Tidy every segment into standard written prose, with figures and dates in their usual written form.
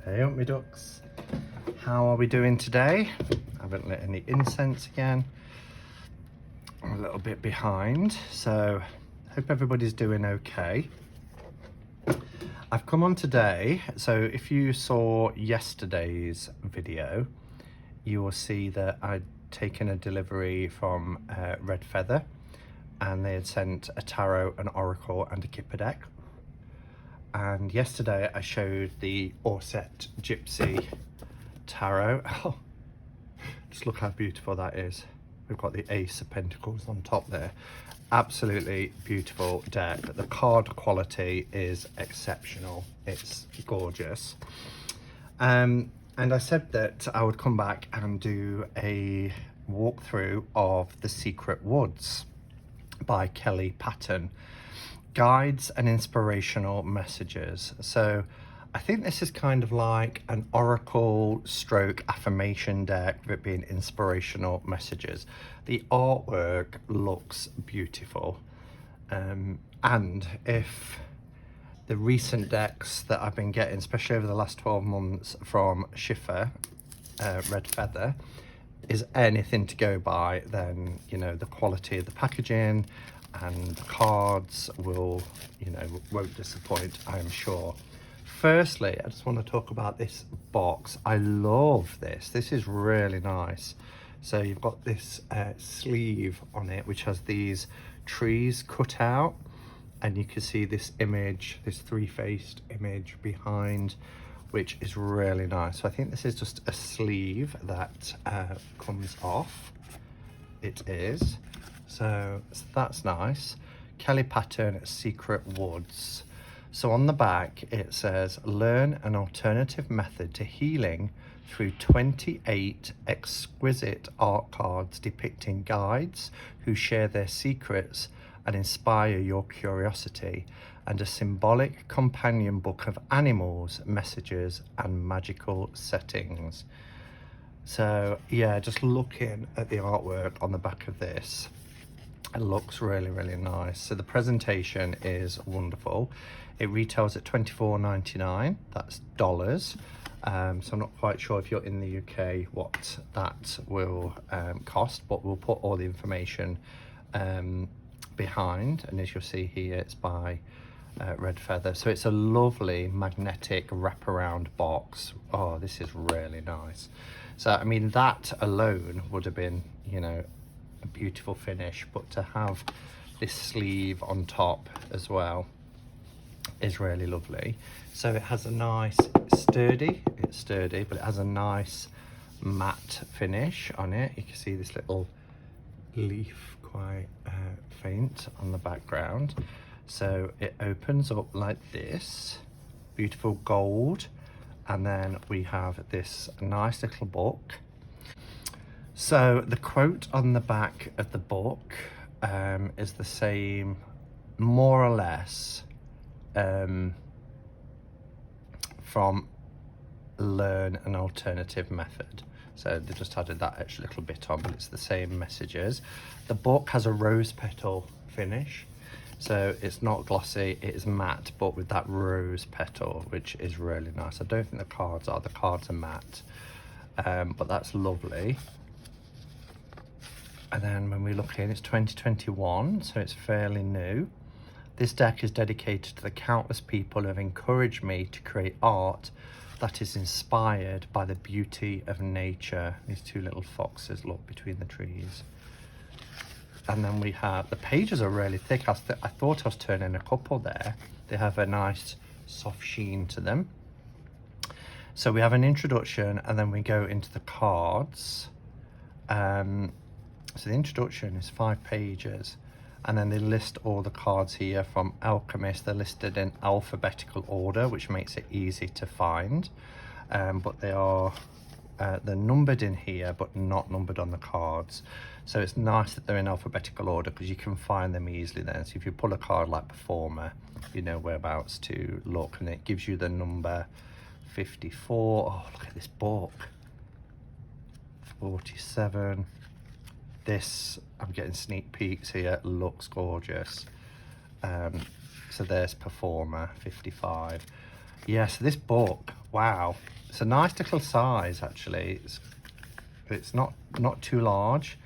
Hey up, me ducks. How are we doing today? I haven't lit any incense again. I'm a little bit behind, so hope everybody's doing okay. I've come on today, so if you saw yesterday's video, you will see that I'd taken a delivery from Red Feather, and they had sent a tarot, an oracle, and a kipper deck. And yesterday I showed the Orset Gypsy Tarot. Oh, just look how beautiful that is. We've got the Ace of Pentacles on top there. Absolutely beautiful deck. The card quality is exceptional. It's gorgeous. And I said that I would come back and do a walkthrough of The Secret Woods by Kelly Patton. Guides and inspirational messages. So I think this is kind of like an oracle stroke affirmation deck with it being inspirational messages. The artwork looks beautiful, and if the recent decks that I've been getting, especially over the last 12 months from Schiffer, Red Feather, is anything to go by, then you know the quality of the packaging and the cards will, won't disappoint, I'm sure. Firstly, I just want to talk about this box. I love this. This is really nice. So you've got this sleeve on it, which has these trees cut out, and you can see this image, this three-faced image behind, which is really nice. So I think this is just a sleeve that comes off. It is. So that's nice. Kelly Patton, Secret Woods. So on the back it says, learn an alternative method to healing through 28 exquisite art cards depicting guides who share their secrets and inspire your curiosity, and a symbolic companion book of animals, messages and magical settings. So yeah, just looking at the artwork on the back of this, it looks really, really nice. So the presentation is wonderful. It retails at $24.99, that's dollars. So I'm not quite sure if you're in the UK what that will cost, but we'll put all the information behind. And as you'll see here, it's by Red Feather. So it's a lovely magnetic wraparound box. Oh, this is really nice. So I mean, that alone would have been, a beautiful finish, but to have this sleeve on top as well is really lovely. So it has a nice it's sturdy, but it has a nice matte finish on it. You can see this little leaf quite faint on the background. So it opens up like this, beautiful gold, and then we have this nice little book. So the quote on the back of the book is the same, more or less, from Learn an Alternative Method. So they just added that extra little bit on, but it's the same messages. The book has a rose petal finish. So it's not glossy, it is matte, but with that rose petal, which is really nice. I don't think the cards are matte, but that's lovely. And then when we look in, it's 2021, so it's fairly new. This deck is dedicated to the countless people who have encouraged me to create art that is inspired by the beauty of nature. These two little foxes look between the trees. And then we have, the pages are really thick. I thought I was turning a couple there. They have a nice soft sheen to them. So we have an introduction, and then we go into the cards. So the introduction is 5 pages, and then they list all the cards here from Alchemist. They're listed in alphabetical order, which makes it easy to find. But they are they're numbered in here, but not numbered on the cards. So it's nice that they're in alphabetical order because you can find them easily then. So if you pull a card like Performer, you know whereabouts to look, and it gives you the number 54. Oh, look at this book. 47. This, I'm getting sneak peeks here, looks gorgeous. So there's Performer, 55. Yeah, so this book wow, it's a nice little size actually. It's not too large.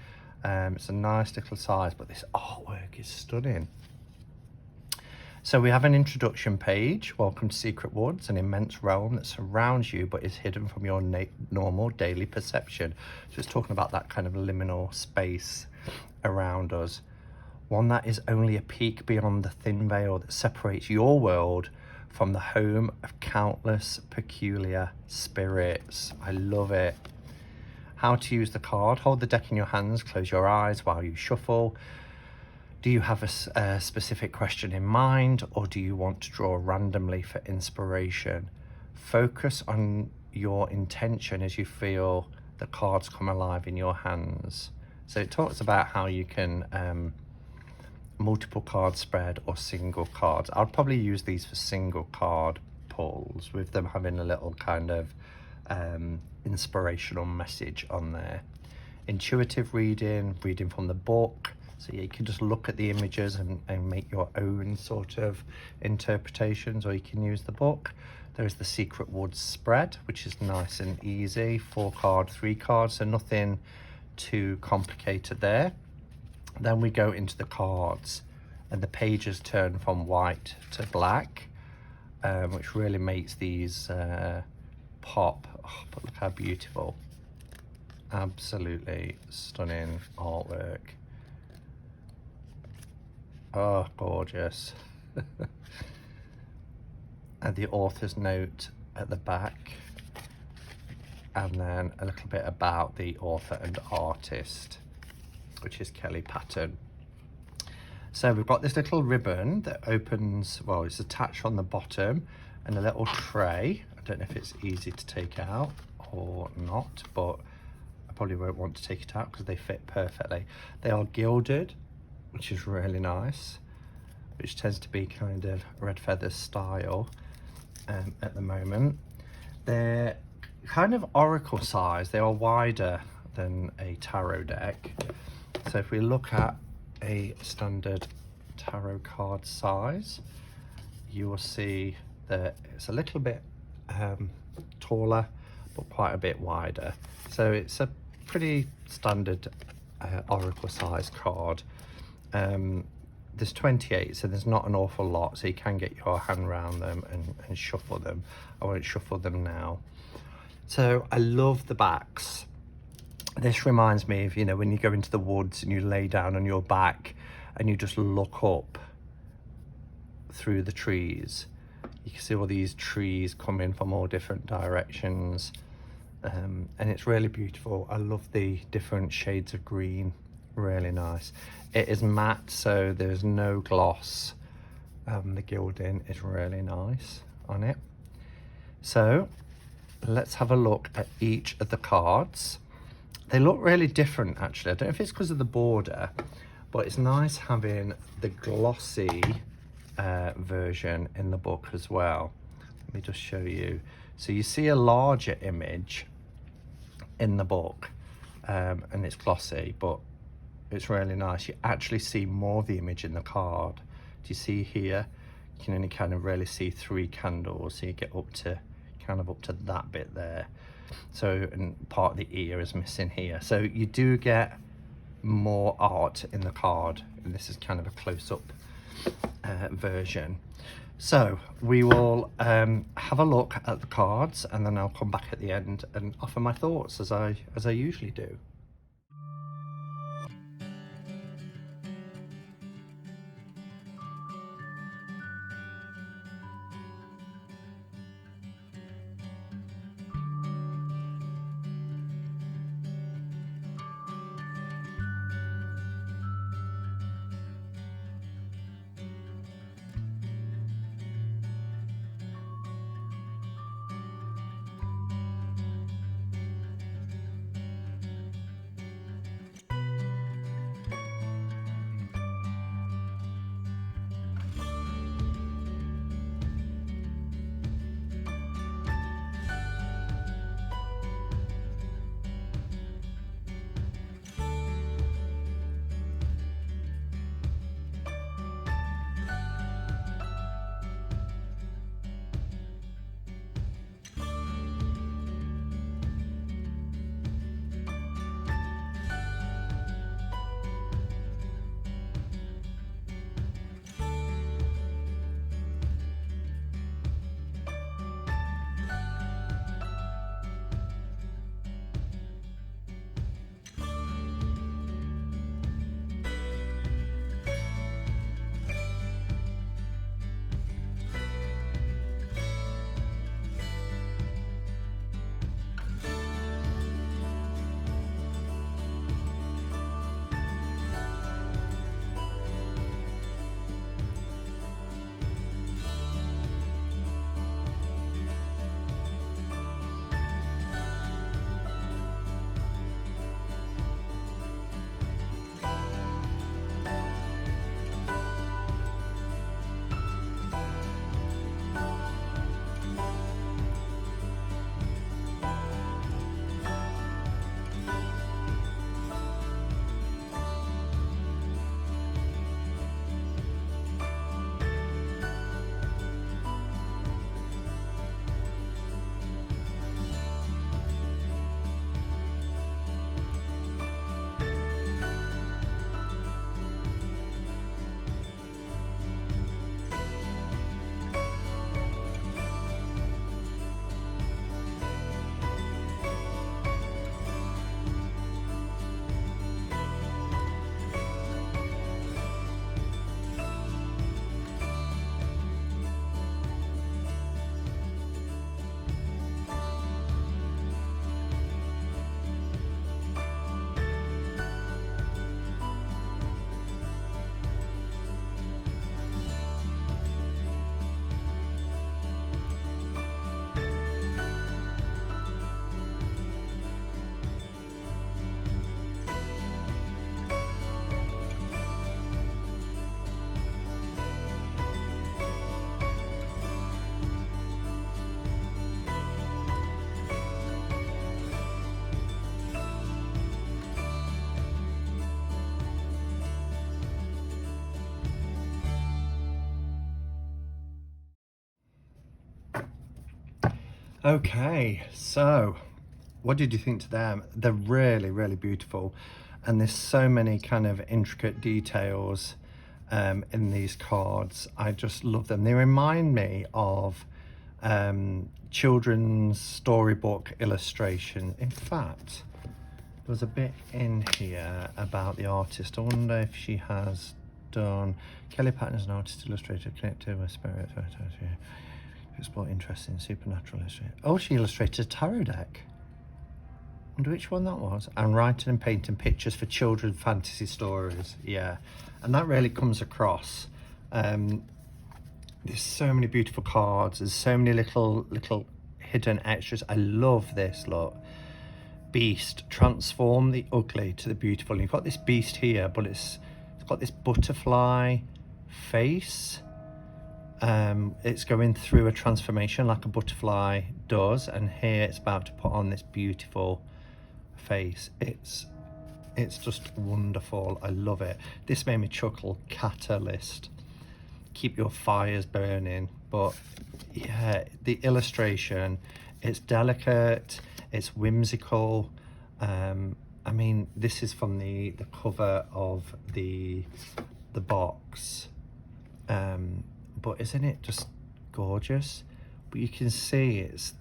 It's a nice little size, but this artwork is stunning. So we have an introduction page. Welcome to Secret Woods, an immense realm that surrounds you but is hidden from your normal daily perception. So it's talking about that kind of liminal space around us. One that is only a peak beyond the thin veil that separates your world from the home of countless peculiar spirits. I love it. How to use the card. Hold the deck in your hands, close your eyes while you shuffle. Do you have a specific question in mind, or do you want to draw randomly for inspiration? Focus on your intention as you feel the cards come alive in your hands. So it talks about how you can multiple card spread or single cards. I'd probably use these for single card pulls, with them having a little kind of inspirational message on there. Intuitive reading from the book. So you can just look at the images and make your own sort of interpretations, or you can use the book. There's the Secret Woods spread, which is nice and easy. 4 card, 3 cards, so nothing too complicated there. Then we go into the cards, and the pages turn from white to black, which really makes these pop. Oh, but look how beautiful. Absolutely stunning artwork. Oh, gorgeous. And the author's note at the back, and then a little bit about the author and artist, which is Kelly Patton. So we've got this little ribbon that opens, well, it's attached on the bottom, and a little tray. I don't know if it's easy to take out or not, but I probably won't want to take it out because they fit perfectly. They are gilded, which is really nice, which tends to be kind of Red Feathers style at the moment. They're kind of oracle size. They are wider than a tarot deck. So if we look at a standard tarot card size, you will see that it's a little bit taller, but quite a bit wider. So it's a pretty standard oracle size card. There's 28, so there's not an awful lot, so you can get your hand around them and shuffle them. I won't shuffle them now. So I love the backs. This reminds me of, you know, when you go into the woods and you lay down on your back and you just look up through the trees. You can see all these trees coming from all different directions, and it's really beautiful. I love the different shades of green, really nice. It is matte, so there's no gloss. The gilding is really nice on it. So let's have a look at each of the cards. They look really different actually. I don't know if it's because of the border, but it's nice having the glossy version in the book as well. Let me just show you. So you see a larger image in the book, and it's glossy, but it's really nice. You actually see more of the image in the card. Do you see here? You can only kind of really see 3 candles, so you get up to that bit there. So, and part of the ear is missing here. So you do get more art in the card, and this is kind of a close-up version. So we will have a look at the cards, and then I'll come back at the end and offer my thoughts as I usually do. Okay, so what did you think to them? They're really, really beautiful, and there's so many kind of intricate details in these cards. I just love them. They remind me of children's storybook illustration. In fact, there was a bit in here about the artist. I wonder if she has done. Kelly Patton is an artist illustrator connected with spirit. Explore interest in supernatural history. Oh, she illustrated a tarot deck. Wonder which one that was. And writing and painting pictures for children's fantasy stories. Yeah, and that really comes across. There's so many beautiful cards. There's so many little hidden extras. I love this. Look, beast, transform the ugly to the beautiful. And you've got this beast here, but it's got this butterfly face. It's going through a transformation like a butterfly does, and here it's about to put on this beautiful face. It's just wonderful. I love it. This made me chuckle. Catalyst, keep your fires burning. But yeah, the illustration, it's delicate, it's whimsical. I mean, this is from the cover of the box. But isn't it just gorgeous? But you can see it's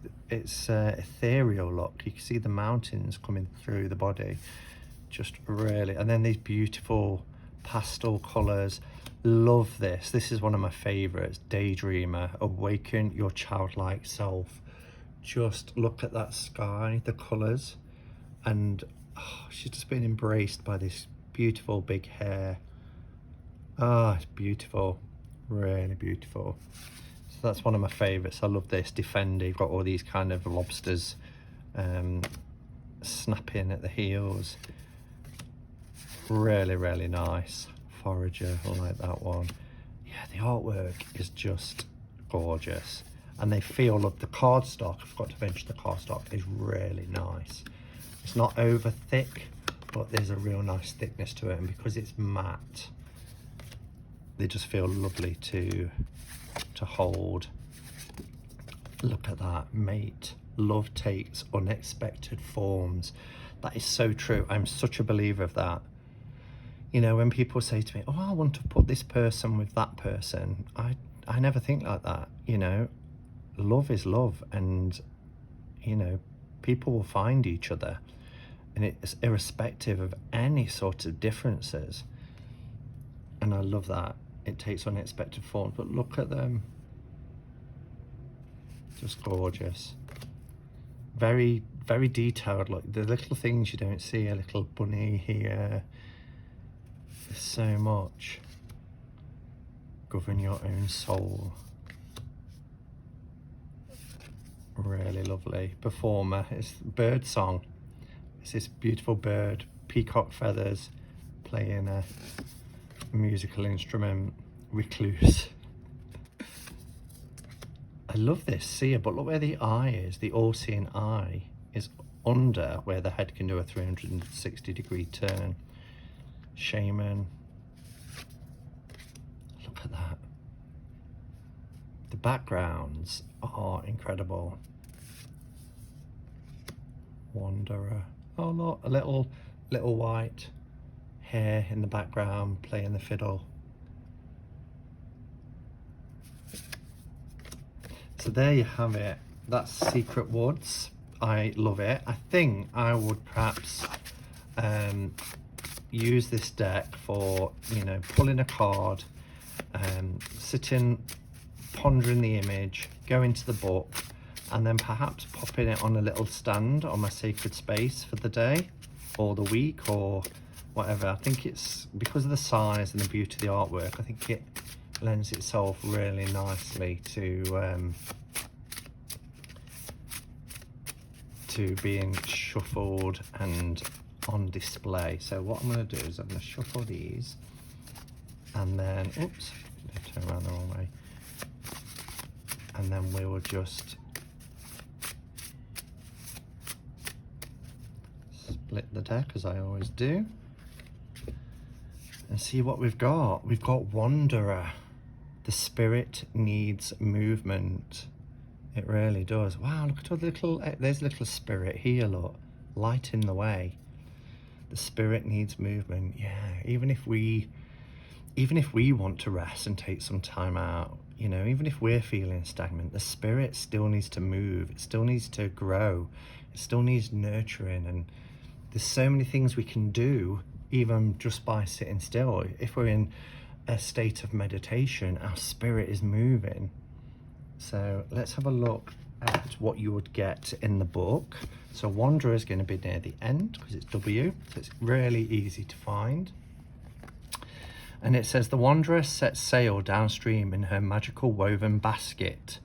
ethereal look. You can see the mountains coming through the body, just really. And then these beautiful pastel colors. Love this. This is one of my favorites. Daydreamer, awaken your childlike self. Just look at that sky, the colors, and oh, she's just been embraced by this beautiful big hair. Ah, it's beautiful. Really beautiful. So that's one of my favorites. I love this. Defender, you've got all these kind of lobsters snapping at the heels. Really, really nice. Forager, I like that one. Yeah, the artwork is just gorgeous, and they feel, look, the cardstock, I forgot to mention, the cardstock is really nice. It's not over thick, but there's a real nice thickness to it, and because it's matte, they just feel lovely to hold. Look at that, mate. Love takes unexpected forms. That is so true. I'm such a believer of that. You know, when people say to me, oh, I want to put this person with that person, I never think like that. You know, love is love, and you know, people will find each other, and it's irrespective of any sort of differences. And I love that. It takes unexpected forms, but look at them. Just gorgeous. Very, very detailed. Look, the little things you don't see, a little bunny here. There's so much. Govern your own soul. Really lovely. Performer, it's bird song. It's this beautiful bird, peacock feathers, playing a musical instrument. Recluse. I love this seer, but look where the eye is. The all-seeing eye is under where the head can do a 360-degree turn. Shaman. Look at that. The backgrounds are incredible. Wanderer. Oh look, a little white hair in the background playing the fiddle. So there you have it. That's Secret Woods. I love it. I think I would perhaps use this deck for, you know, pulling a card, sitting, pondering the image, go into the book, and then perhaps popping it on a little stand on my sacred space for the day or the week or whatever. I think it's, because of the size and the beauty of the artwork, I think it lends itself really nicely to being shuffled and on display. So what I'm going to do is I'm going to shuffle these, and then, oops, turn around the wrong way, and then we will just split the deck as I always do and see what we've got. We've got Wanderer. The spirit needs movement. It really does. Wow, look at all the little, there's a little spirit here, look, lighting the way. The spirit needs movement. Yeah, even if we want to rest and take some time out, you know, even if we're feeling stagnant, the spirit still needs to move. It still needs to grow. It still needs nurturing. And there's so many things we can do, even just by sitting still. If we're in a state of meditation, our spirit is moving. So let's have a look at what you would get in the book. So Wanderer is going to be near the end because it's W, so it's really easy to find. And it says, the Wanderer sets sail downstream in her magical woven basket.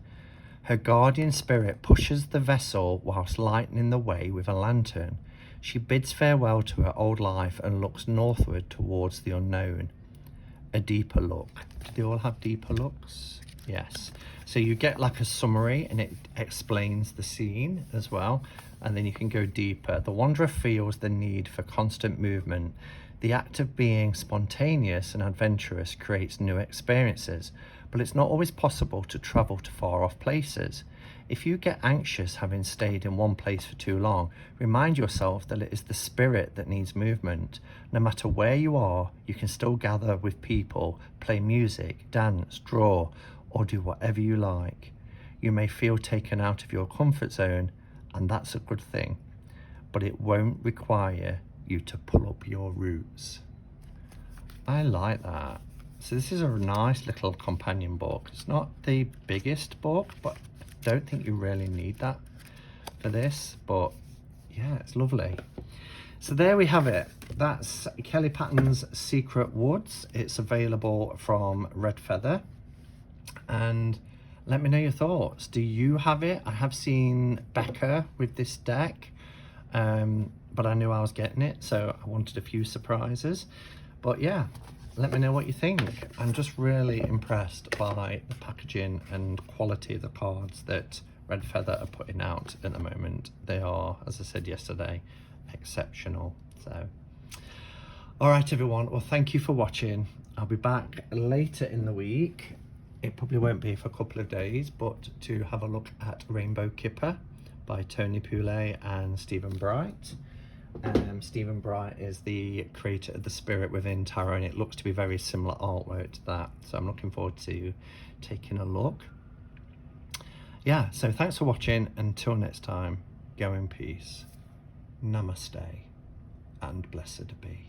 Her guardian spirit pushes the vessel whilst lightening the way with a lantern. She bids farewell to her old life and looks northward towards the unknown. A deeper look. Do they all have deeper looks? Yes. So you get like a summary and it explains the scene as well. And then you can go deeper. The Wanderer feels the need for constant movement. The act of being spontaneous and adventurous creates new experiences, but it's not always possible to travel to far off places. If you get anxious having stayed in one place for too long, remind yourself that it is the spirit that needs movement. No matter where you are, you can still gather with people, play music, dance, draw, or do whatever you like. You may feel taken out of your comfort zone, and that's a good thing, but it won't require you to pull up your roots. I like that. So this is a nice little companion book. It's not the biggest book, but I don't think you really need that for this, but yeah, it's lovely. So there we have it. That's Kelly Patton's Secret Woods. It's available from Red Feather. And let me know your thoughts. Do you have it? I have seen Becca with this deck, but I knew I was getting it, so I wanted a few surprises. But yeah, let me know what you think. I'm just really impressed by the packaging and quality of the cards that Red Feather are putting out at the moment. They are, as I said yesterday, exceptional. So, all right, everyone. Well, thank you for watching. I'll be back later in the week. It probably won't be for a couple of days, but to have a look at Rainbow Kipper by Tony Poulet and Stephen Bright. Stephen Bright is the creator of The Spirit Within Tarot, and it looks to be very similar artwork to that. So I'm looking forward to taking a look. Yeah, so thanks for watching. Until next time, go in peace. Namaste and blessed be.